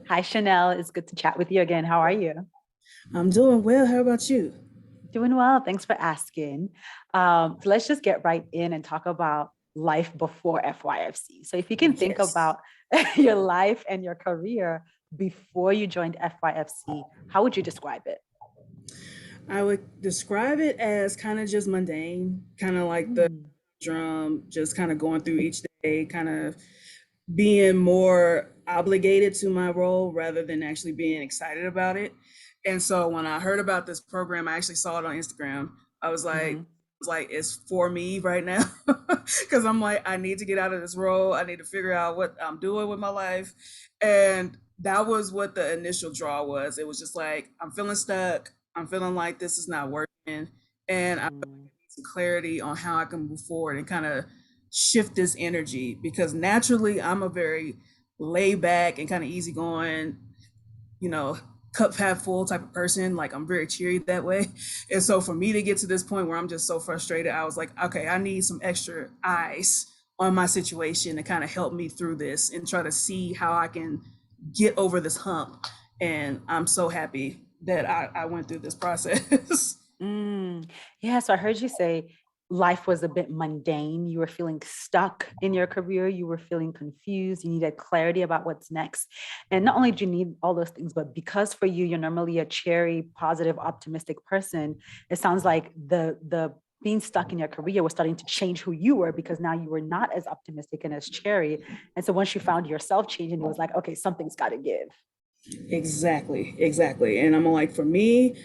Hi, Chanel. It's good to chat with you again. How are you? I'm doing well. How about you? Doing well. Thanks for asking. So let's just get right in and talk about life before FYFC. So if you can think Yes. about your life and your career before you joined FYFC, how would you describe it? I would describe it as kind of just mundane, kind of like the Mm, drum, just kind of going through each day, kind of being more obligated to my role rather than actually being excited about it. And so when I heard about this program, I actually saw it on Instagram. I mhm. was like, it's for me right now. Cause I'm like, I need to get out of this role. I need to figure out what I'm doing with my life. And that was what the initial draw was. It was just like, I'm feeling stuck. I'm feeling like this is not working. And I Mm, need some clarity on how I can move forward and kind of shift this energy because naturally I'm a very laid back and kind of easygoing, you know, cup half full type of person. Like I'm very cheery that way. And so for me to get to this point where I'm just so frustrated, I was like, okay, I need some extra eyes on my situation to kind of help me through this and try to see how I can get over this hump. And I'm so happy that I went through this process. mm. Yeah, so I heard you say life was a bit mundane. You were feeling stuck in your career. You were feeling confused. You needed clarity about what's next. And not only do you need all those things, but because for you, you're normally a cheery, positive, optimistic person, it sounds like the being stuck in your career was starting to change who you were because now you were not as optimistic and as cheery. And so once you found yourself changing, it was like, okay, something's got to give. Exactly. And I'm like, for me,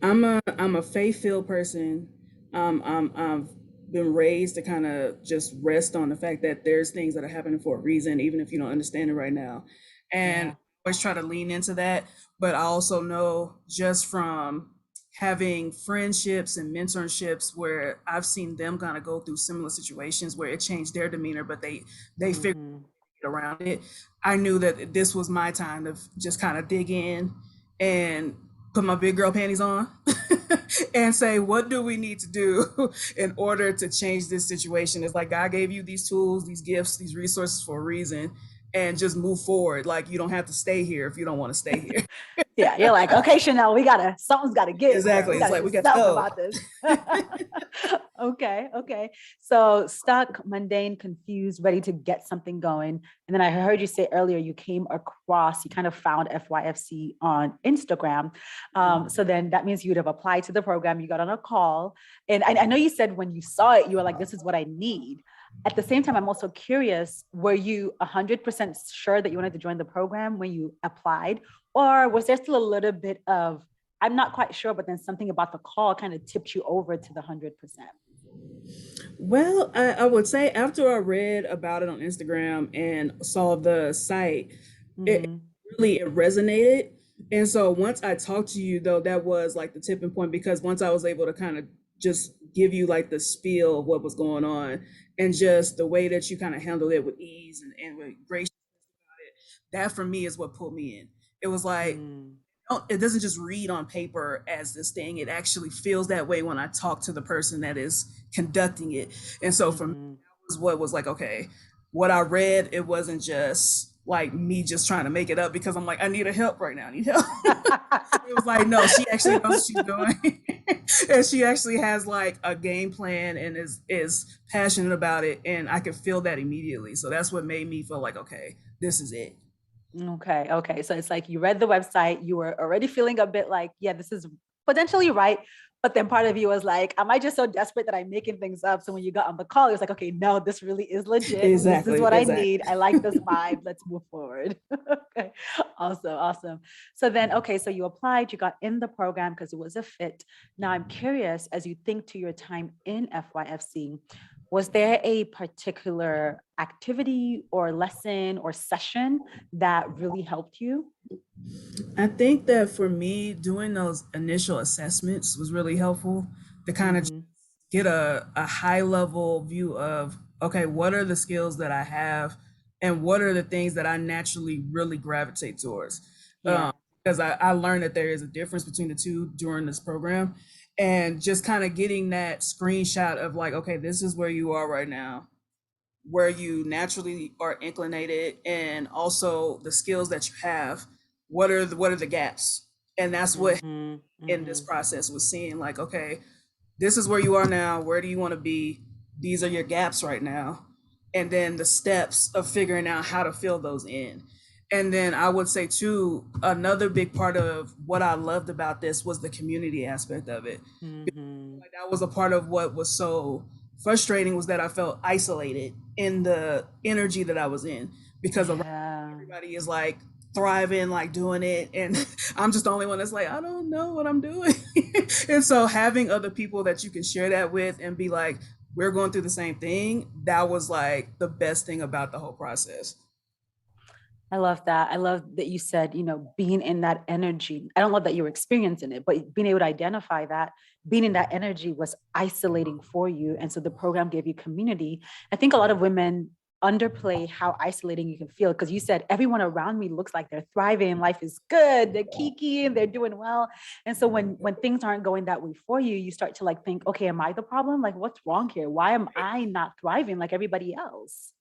I'm a faith-filled person. I've been raised to kind of just rest on the fact that there's things that are happening for a reason, even if you don't understand it right now. And I Yeah. always try to lean into that. But I also know just from having friendships and mentorships where I've seen them kind of go through similar situations where it changed their demeanor, but they figured Mm-hmm. around it. I knew that this was my time to just kind of dig in and put my big girl panties on and say, what do we need to do in order to change this situation? It's like God gave you these tools, these gifts, these resources for a reason, and just move forward. Like you don't have to stay here if you don't want to stay here. Yeah, you're like, okay, Chanel, something's gotta give here. We Exactly. It's gotta like do we got to something go. about this. Okay. So stuck, mundane, confused, ready to get something going. And then I heard you say earlier you you kind of found FYFC on Instagram. So then that means you'd have applied to the program, you got on a call. And I know you said when you saw it, you were like, this is what I need. At the same time, I'm also curious, were you 100% sure that you wanted to join the program when you applied? Or was there still a little bit of, I'm not quite sure, but then something about the call kind of tipped you over to the 100%? Well, I would say after I read about it on Instagram and saw the site, it Mm-hmm. really it resonated. And so once I talked to you though, that was like the tipping point because once I was able to kind of just give you like the spiel of what was going on and just the way that you kind of handled it with ease and with grace, that for me is what pulled me in. It was like Mm, it doesn't just read on paper as this thing. It actually feels that way when I talk to the person that is conducting it. And so for me, mm-hmm. that was what was like, okay, what I read, it wasn't just like me just trying to make it up because I'm like, I need a help right now. I need help. It was like, no, she actually knows what she's doing. And she actually has like a game plan and is passionate about it. And I could feel that immediately. So that's what made me feel like, okay, this is it. Okay. So it's like you read the website, you were already feeling a bit like, yeah, this is potentially right. But then part of you was like, am I just so desperate that I'm making things up? So when you got on the call, it was like, okay, no, this really is legit. This is what I Exactly. need. I like this vibe. Let's move forward. Okay. Awesome. So then, okay, so you applied, you got in the program because it was a fit. Now I'm curious, as you think to your time in FYFC, was there a particular activity or lesson or session that really helped you? I think that for me, doing those initial assessments was really helpful to kind of Mm-hmm. get a high level view of, okay, what are the skills that I have and what are the things that I naturally really gravitate towards? Yeah. Because I learned that there is a difference between the two during this program. And just kind of getting that screenshot of like, okay, this is where you are right now, where you naturally are inclinated, and also the skills that you have what are the gaps? And that's what Mm-hmm. in this Mm-hmm. process was seeing, like, okay, this is where you are now. Where do you want to be? These are your gaps right now. And then the steps of figuring out how to fill those in. And then I would say too, another big part of what I loved about this was the community aspect of it. Mm-hmm. Like that was a part of what was so frustrating, was that I felt isolated in the energy that I was in, because around Yeah. everybody is like thriving, like doing it, and I'm just the only one that's like, I don't know what I'm doing. And so having other people that you can share that with and be like, we're going through the same thing, that was like the best thing about the whole process. I love that. I love that you said, being in that energy. I don't love that you were experiencing it, but being able to identify that being in that energy was isolating for you. And so the program gave you community. I think a lot of women underplay how isolating you can feel, because you said everyone around me looks like they're thriving, life is good, they're kiki, they're doing well. And so when things aren't going that way for you, you start to like think, okay, am I the problem? Like, what's wrong here? Why am I not thriving like everybody else?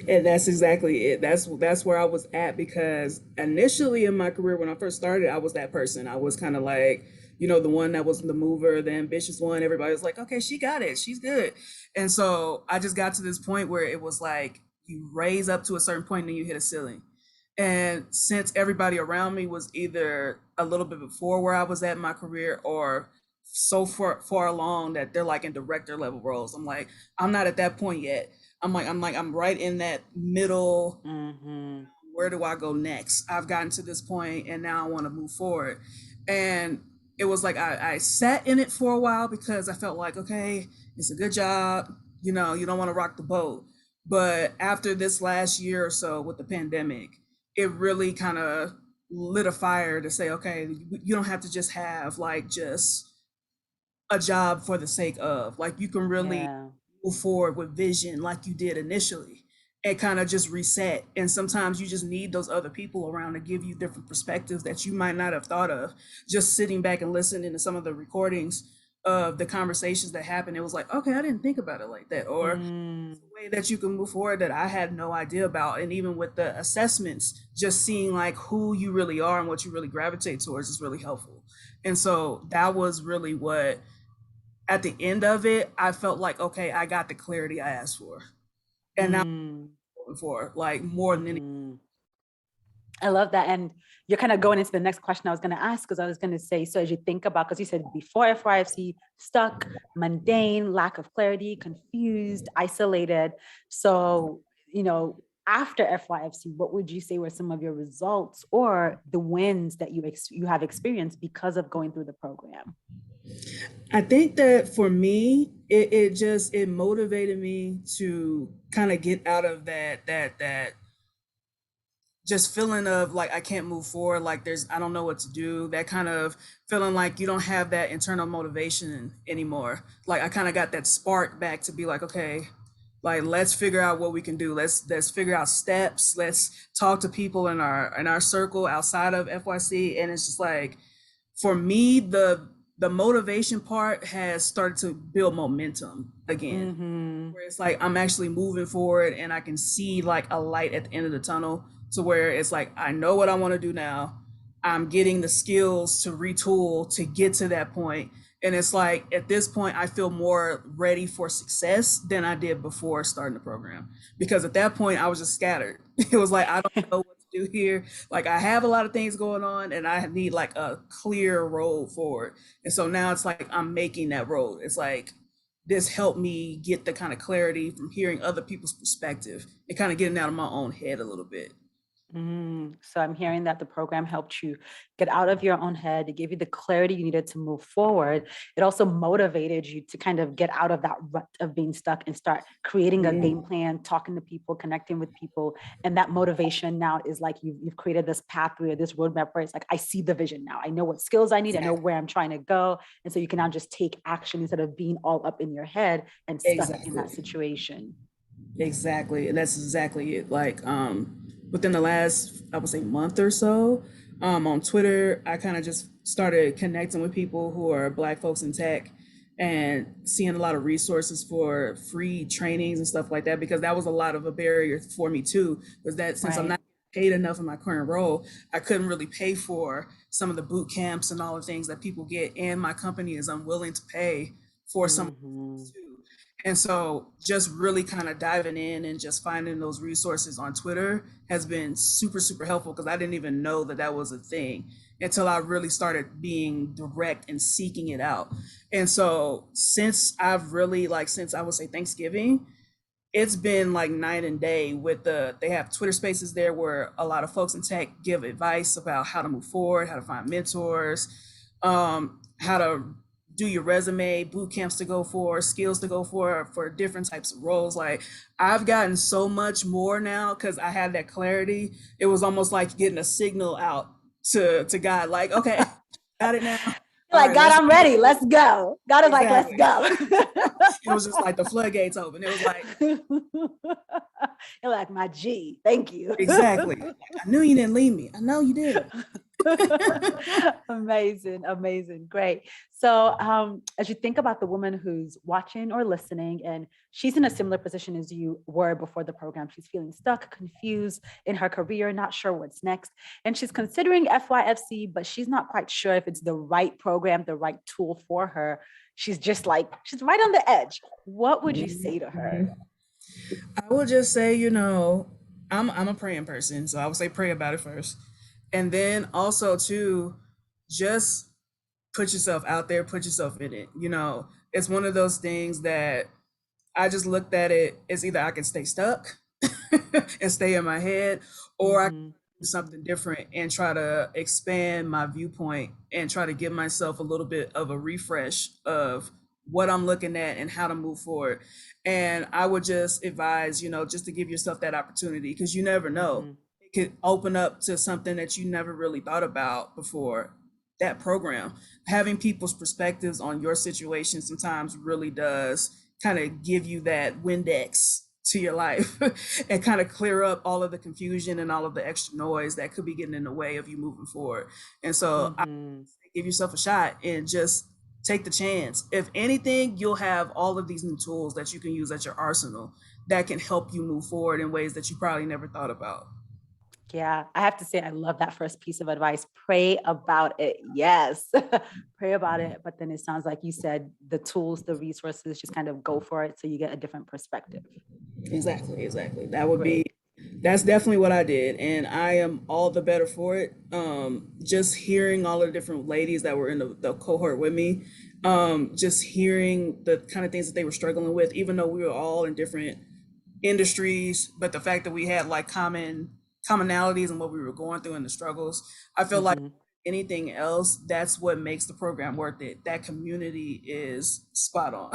And that's exactly it. That's where I was at, because initially in my career, when I first started, I was that person. I was kind of like, the one that was the mover, the ambitious one. Everybody was like, okay, she got it, she's good. And so I just got to this point where it was like, you raise up to a certain point and then you hit a ceiling. And since everybody around me was either a little bit before where I was at in my career, or so far along that they're like in director level roles, I'm like, I'm not at that point yet. I'm right in that middle. Mm-hmm. Where do I go next? I've gotten to this point and now I want to move forward. And it was like I sat in it for a while because I felt like, okay, it's a good job. You don't want to rock the boat. But after this last year or so with the pandemic, it really kind of lit a fire to say, okay, you don't have to just have like just a job for the sake of, like, you can really Yeah. move forward with vision like you did initially, and kind of just reset. And sometimes you just need those other people around to give you different perspectives that you might not have thought of. Just sitting back and listening to some of the recordings of the conversations that happened, it was like, okay, I didn't think about it like that. Or Mm. a way that you can move forward that I had no idea about. And even with the assessments, just seeing like who you really are and what you really gravitate towards is really helpful. And so that was really what, at the end of it, I felt like, okay, I got the clarity I asked for. And now Mm. I'm looking for like more than anything. Mm. I love that. And you're kind of going into the next question I was going to ask, because I was going to say, so as you think about, because you said before FYFC, stuck, mundane, lack of clarity, confused, isolated. So, after FYFC, what would you say were some of your results or the wins that you have experienced because of going through the program? I think that for me, it motivated me to kind of get out of that just feeling of like I can't move forward, like I don't know what to do, that kind of feeling like you don't have that internal motivation anymore. Like I kind of got that spark back to be like, okay, like let's figure out what we can do. Let's figure out steps. Let's talk to people in our circle outside of FYC. And it's just like, for me, the motivation part has started to build momentum again, Mm-hmm. where it's like I'm actually moving forward and I can see like a light at the end of the tunnel, to where it's like I know what I want to do now. I'm getting the skills to retool to get to that point. And it's like at this point I feel more ready for success than I did before starting the program. Because at that point I was just scattered. It was like I don't know what to do here. Like I have a lot of things going on and I need like a clear road forward. And so now it's like I'm making that road. It's like this helped me get the kind of clarity from hearing other people's perspective and kind of getting out of my own head a little bit. So I'm hearing that the program helped you get out of your own head. It gave you the clarity you needed to move forward. It also motivated you to kind of get out of that rut of being stuck and start creating a game plan, talking to people, connecting with people. And that motivation now is like you've created this pathway or this roadmap where it's like, I see the vision now. I know what skills I need. I know Exactly. where I'm trying to go. And so you can now just take action instead of being all up in your head and stuck in that Exactly. situation. Exactly. And that's exactly it. Like within the last, I would say, month or so, on Twitter, I kind of just started connecting with people who are Black folks in tech, and seeing a lot of resources for free trainings and stuff like that, because that was a lot of a barrier for me too, was that since I'm Right. not paid enough in my current role. I couldn't really pay for some of the boot camps and all the things that people get, and my company is unwilling to pay for some of those too. And so just really kind of diving in and just finding those resources on Twitter has been super, super helpful, because I didn't even know that that was a thing until I really started being direct and seeking it out. And so since since I would say Thanksgiving, it's been like night and day with they have Twitter spaces there where a lot of folks in tech give advice about how to move forward, how to find mentors, how to do your resume, boot camps to go for, skills to go for different types of roles. Like, I've gotten so much more now because I had that clarity. It was almost like getting a signal out to God, like, okay, got it now. You're like, God, I'm ready. Let's go. God is like, let's Exactly. go. It was just like the floodgates open. It was like, You're like, my G, thank you. exactly. Like, I knew you didn't leave me. I know you did. Amazing, amazing, great. So as you think about the woman who's watching or listening, and she's in a similar position as you were before the program, she's feeling stuck, confused in her career, not sure what's next, and she's considering FYFC, but she's not quite sure if it's the right program, the right tool for her. She's just like, she's right on the edge. What would you say to her? I would just say, I'm a praying person, so I would say pray about it first. And then also too, just put yourself out there, put yourself in it. It's one of those things that I just looked at it as either I can stay stuck and stay in my head, or I can do something different and try to expand my viewpoint and try to give myself a little bit of a refresh of what I'm looking at and how to move forward. And I would just advise, just to give yourself that opportunity, because you never know. It could open up to something that you never really thought about before that program. Having people's perspectives on your situation sometimes really does kind of give you that Windex to your life and kind of clear up all of the confusion and all of the extra noise that could be getting in the way of you moving forward. And so I give yourself a shot and just take the chance. If anything, you'll have all of these new tools that you can use at your arsenal that can help you move forward in ways that you probably never thought about. Yeah, I have to say, I love that first piece of advice. Pray about it. Yes, pray about it. But then it sounds like you said the tools, the resources, just kind of go for it so you get a different perspective. Exactly. That's definitely what I did. And I am all the better for it. Just hearing all the different ladies that were in the cohort with me, just hearing the kind of things that they were struggling with, even though we were all in different industries, but the fact that we had like commonalities and what we were going through and the struggles, I feel like anything else, that's what makes the program worth it. That community is spot on.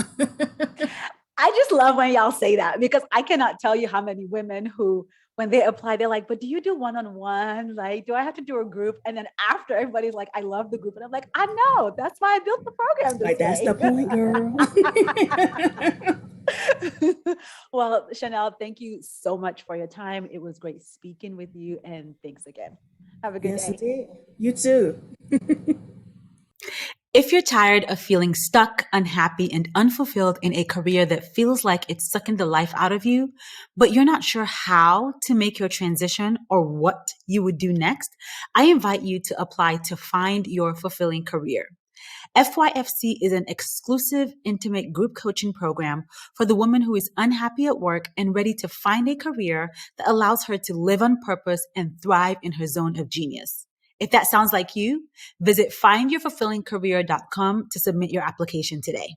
I just love when y'all say that, because I cannot tell you how many women who, when they apply, they're like, but do you do one-on-one? Like, do I have to do a group? And then after, everybody's like, I love the group. And I'm like, I know, that's why I built the program this Like, that's way. the point, girl. Well, Shanell, thank you so much for your time. It was great speaking with you, and thanks again. Have a good Yes, day. it did. You too. If you're tired of feeling stuck, unhappy, and unfulfilled in a career that feels like it's sucking the life out of you, but you're not sure how to make your transition or what you would do next, I invite you to apply to find your fulfilling career. FYFC is an exclusive, intimate group coaching program for the woman who is unhappy at work and ready to find a career that allows her to live on purpose and thrive in her zone of genius. If that sounds like you, visit findyourfulfillingcareer.com to submit your application today.